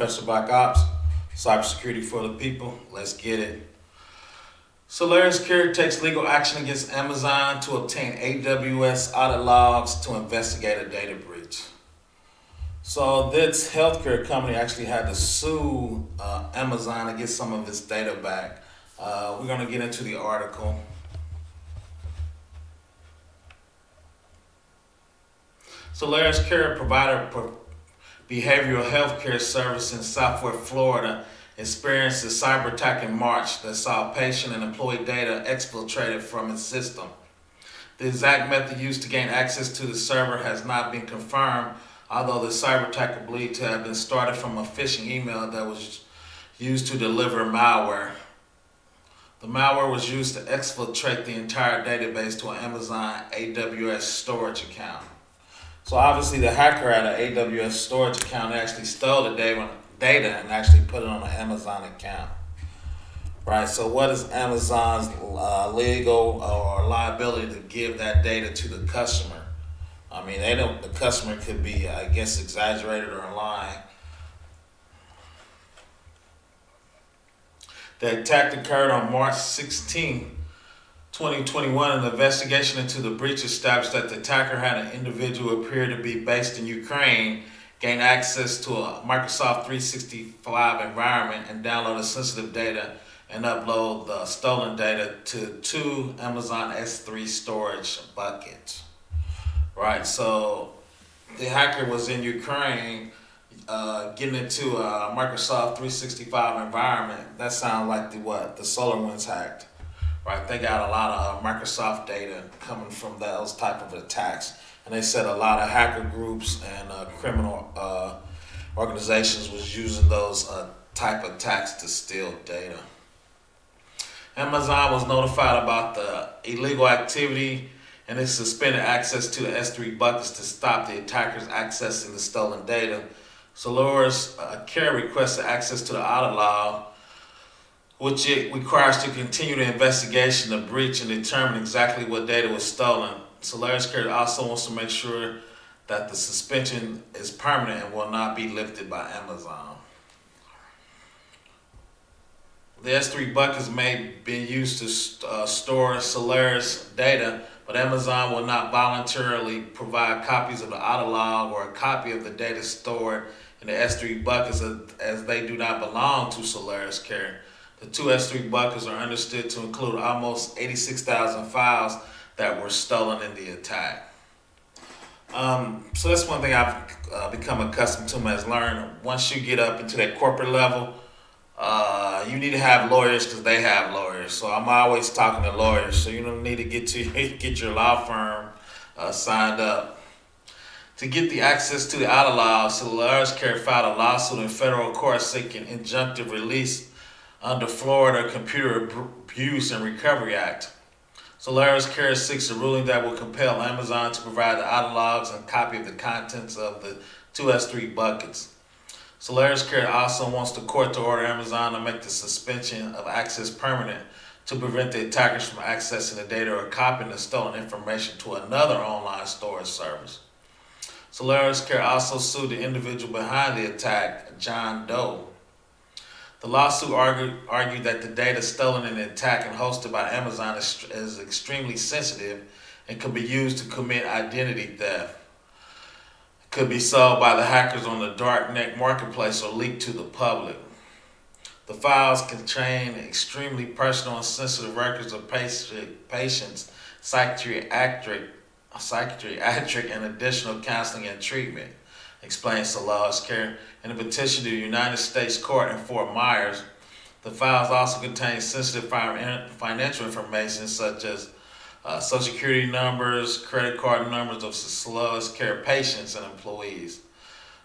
Professor Black Ops, Cybersecurity for the people. Let's get it. SalusCare takes legal action against Amazon to obtain AWS audit logs to investigate a data breach. So this healthcare company actually had to sue Amazon to get some of its data back. We're going to get into the article. SalusCare provider behavioral health care service in Southwest Florida experienced a cyber attack in March that saw patient and employee data exfiltrated from its system. The exact method used to gain access to the server has not been confirmed, although the cyber attack is believed to have been started from a phishing email that was used to deliver malware. The malware was used to exfiltrate the entire database to an Amazon AWS storage account. So obviously the hacker had an AWS storage account actually stole the data and actually put it on an Amazon account. Right, so what is Amazon's legal or liability to give that data to the customer? I mean, the customer could be, I guess, exaggerated or lying. The attack occurred on March 16, 2021. An investigation into the breach established that the attacker had an individual who appeared to be based in Ukraine gain access to a Microsoft 365 environment and download sensitive data and upload the stolen data to two Amazon S3 storage buckets. Right, so the hacker was in Ukraine getting into a Microsoft 365 environment. That sounds like the SolarWinds hacked. Right, they got a lot of Microsoft data coming from those type of attacks. And they said a lot of hacker groups and criminal organizations was using those type of attacks to steal data. Amazon was notified about the illegal activity and it suspended access to the S3 buckets to stop the attackers accessing the stolen data. SalusCare requested access to the audit log, which it requires to continue the investigation of breach and determine exactly what data was stolen. SalusCare also wants to make sure that the suspension is permanent and will not be lifted by Amazon. The S3 buckets may be used to store Salus data, but Amazon will not voluntarily provide copies of the audit log or a copy of the data stored in the S3 buckets as they do not belong to SalusCare. The two S3 buckets are understood to include almost 86,000 files that were stolen in the attack. So that's one thing I've become accustomed to as learned. Once you get up into that corporate level, you need to have lawyers because they have lawyers. So I'm always talking to lawyers. So you don't need to get your law firm signed up. To get the access to the audit log, SalusCare filed a lawsuit in federal court seeking injunctive release under Florida Computer Abuse and Recovery Act. SalusCare seeks a ruling that will compel Amazon to provide the audit logs and a copy of the contents of the two S3 buckets. SalusCare also wants the court to order Amazon to make the suspension of access permanent to prevent the attackers from accessing the data or copying the stolen information to another online storage service. SalusCare also sued the individual behind the attack, John Doe. The lawsuit argued that the data stolen in the attack and hosted by Amazon is extremely sensitive and could be used to commit identity theft. It could be sold by the hackers on the darknet marketplace or leaked to the public. The files contain extremely personal and sensitive records of patients, psychiatric and additional counseling and treatment, explains SalusCare. In a petition to the United States Court in Fort Myers, the files also contain sensitive financial information such as Social Security numbers, credit card numbers of SalusCare patients and employees.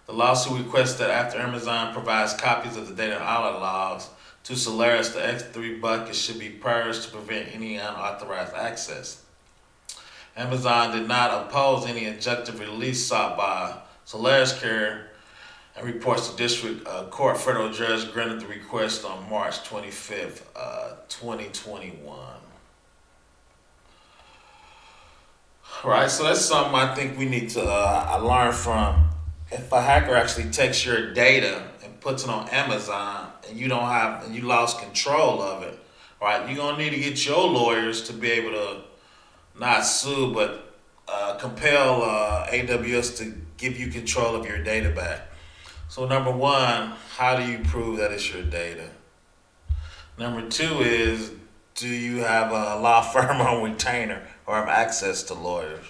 The lawsuit requests that after Amazon provides copies of the data and audit logs to Salus, the S3 buckets should be purged to prevent any unauthorized access. Amazon did not oppose any injunctive release sought by SalusCare and reports the district court federal judge granted the request on March 25th, 2021. Right, so that's something I think we need to learn from if a hacker actually takes your data and puts it on Amazon and you lost control of it, right? You're gonna need to get your lawyers to be able to not sue, but compel AWS to give you control of your data back. So number one, how do you prove that it's your data? Number two is, do you have a law firm on retainer or have access to lawyers?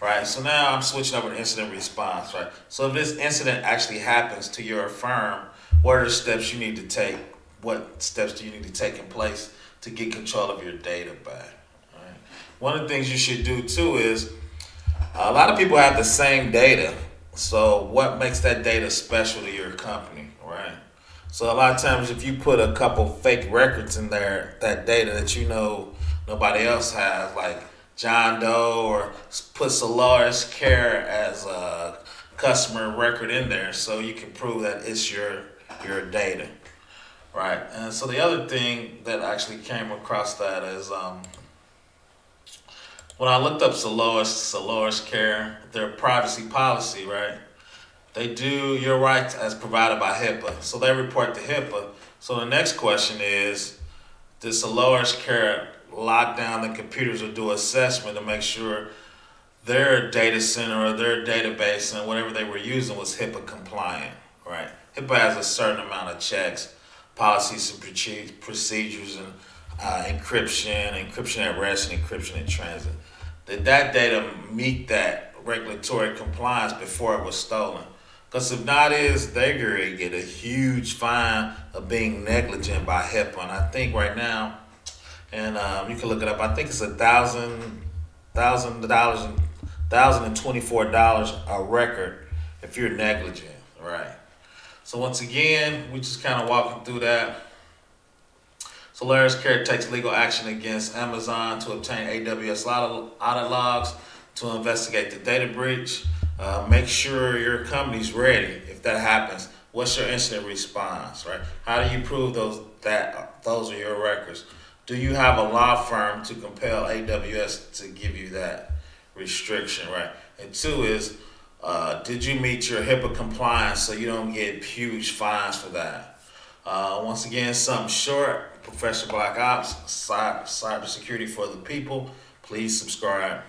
Right. So now I'm switching over to incident response. Right. So if this incident actually happens to your firm, what are the steps you need to take? What steps do you need to take in place to get control of your data back? Right. One of the things you should do too is a lot of people have the same data. So what makes that data special to your company, right? So a lot of times if you put a couple fake records in there, that data that you know nobody else has, like John Doe, or put SalusCare as a customer record in there so you can prove that it's your data, right? And so the other thing that actually came across that is when I looked up SalusCare, their privacy policy, right? They do your rights as provided by HIPAA. So they report to HIPAA. So the next question is, does SalusCare lock down the computers or do assessment to make sure their data center or their database and whatever they were using was HIPAA compliant, right? HIPAA has a certain amount of checks, policies and procedures, and encryption at rest, and encryption in transit. Did that data meet that regulatory compliance before it was stolen? Because if not, they're going to get a huge fine of being negligent by HIPAA. And I think right now, and you can look it up. I think it's $1,024 a record if you're negligent, right? So once again, we just kind of walking through that. SalusCare takes legal action against Amazon to obtain AWS audit logs to investigate the data breach. Make sure your company's ready if that happens. What's your incident response, right? How do you prove those are your records? Do you have a law firm to compel AWS to give you that restriction, right? And two is, did you meet your HIPAA compliance so you don't get huge fines for that? Once again, something short. Professor Black Ops, cybersecurity for the people. Please subscribe.